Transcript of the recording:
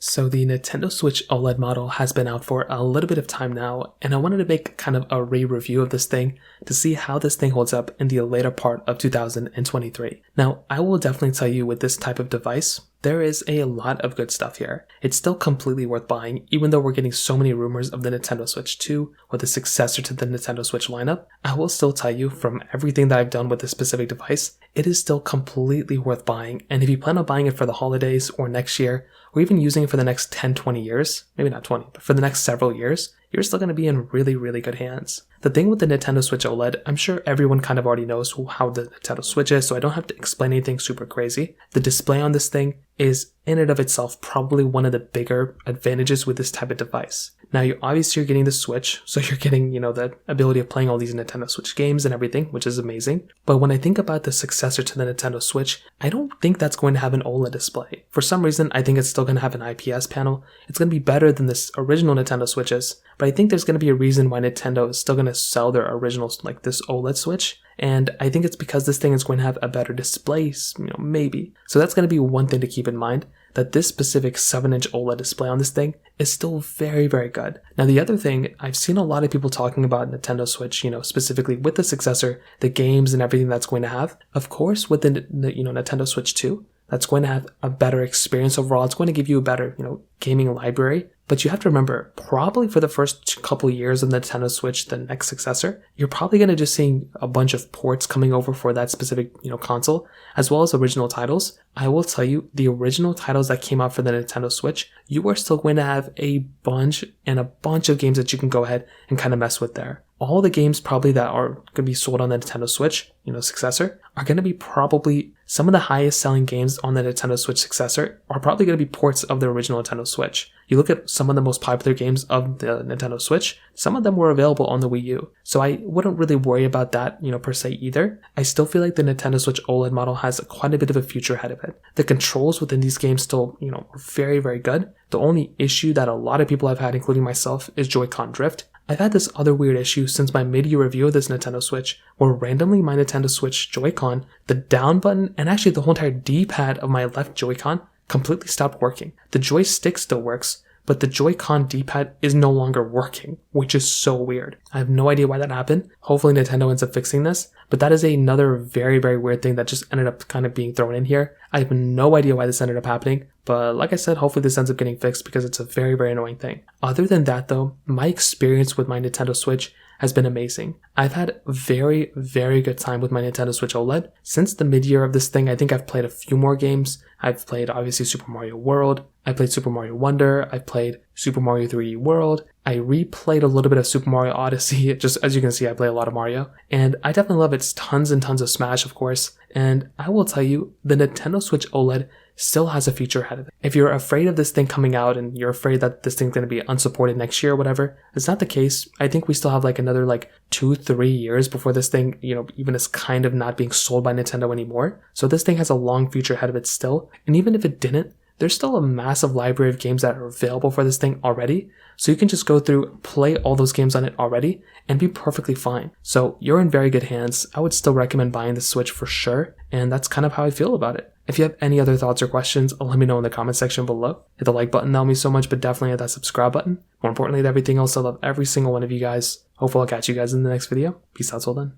So the Nintendo Switch OLED model has been out for a little bit of time now, and I wanted to make kind of a re-review of this thing to see how this thing holds up in the later part of 2023. Now, I will definitely tell you with this type of device, there is a lot of good stuff here. It's still completely worth buying, even though we're getting so many rumors of the Nintendo Switch 2 or the successor to the Nintendo Switch lineup. I will still tell you from everything that I've done with this specific device, it is still completely worth buying. And if you plan on buying it for the holidays or next year, or even using it for the next 10, 20 years, maybe not 20, but for the next several years, you're still going to be in really, really good hands. The thing with the Nintendo Switch OLED, I'm sure everyone kind of already knows how the Nintendo Switch is, so I don't have to explain anything super crazy. The display on this thing is in and of itself probably one of the bigger advantages with this type of device. Now, you're getting the Switch, so you're getting, the ability of playing all these Nintendo Switch games and everything, which is amazing. But when I think about the successor to the Nintendo Switch, I don't think that's going to have an OLED display. For some reason, I think it's still going to have an IPS panel. It's going to be better than this original Nintendo Switches, but I think there's going to be a reason why Nintendo is still going to sell their originals like this OLED Switch. And I think it's because this thing is going to have a better display, maybe. So that's going to be one thing to keep in mind, that this specific 7-inch OLED display on this thing is still very, very good. Now, the other thing, I've seen a lot of people talking about Nintendo Switch, specifically with the successor, the games and everything that's going to have. Of course, with the Nintendo Switch 2, that's going to have a better experience overall. It's going to give you a better, gaming library. But you have to remember, probably for the first couple years of the Nintendo Switch, the next successor, you're probably going to just seeing a bunch of ports coming over for that specific, console, as well as original titles. I will tell you, the original titles that came out for the Nintendo Switch, you are still going to have a bunch of games that you can go ahead and kind of mess with there. All the games probably that are going to be sold on the Nintendo Switch, successor, are going to be probably some of the highest selling games on the Nintendo Switch successor are probably going to be ports of the original Nintendo Switch. You look at some of the most popular games of the Nintendo Switch, some of them were available on the Wii U. So I wouldn't really worry about that, per se either. I still feel like the Nintendo Switch OLED model has quite a bit of a future ahead of it. The controls within these games still, are very, very good. The only issue that a lot of people have had, including myself, is Joy-Con drift. I've had this other weird issue since my mid-year review of this Nintendo Switch, where randomly my Nintendo Switch Joy-Con, the down button, and actually the whole entire D-pad of my left Joy-Con completely stopped working. The joystick still works, but the Joy-Con D-pad is no longer working, which is so weird. I have no idea why that happened. Hopefully Nintendo ends up fixing this, but that is another very, very weird thing that just ended up kind of being thrown in here. I have no idea why this ended up happening, but like I said, hopefully this ends up getting fixed because it's a very, very annoying thing. Other than that though, my experience with my Nintendo Switch has been amazing. I've had a very, very good time with my Nintendo Switch OLED. Since the mid-year of this thing, I think I've played a few more games. I've played obviously Super Mario World. I played Super Mario Wonder. I played Super Mario 3D World. I replayed a little bit of Super Mario Odyssey. Just as you can see, I play a lot of Mario. And I definitely love its tons and tons of Smash, of course. And I will tell you, the Nintendo Switch OLED still has a future ahead of it. If you're afraid of this thing coming out and you're afraid that this thing's going to be unsupported next year or whatever, it's not the case. I think we still have another 2-3 years before this thing, even is kind of not being sold by Nintendo anymore. So this thing has a long future ahead of it still. And even if it didn't, there's still a massive library of games that are available for this thing already. So you can just go through, play all those games on it already, and be perfectly fine. So you're in very good hands. I would still recommend buying the Switch for sure. And that's kind of how I feel about it. If you have any other thoughts or questions, let me know in the comment section below. Hit the like button, that'll mean so much, but definitely hit that subscribe button. More importantly than everything else, I love every single one of you guys. Hopefully I'll catch you guys in the next video. Peace out till then.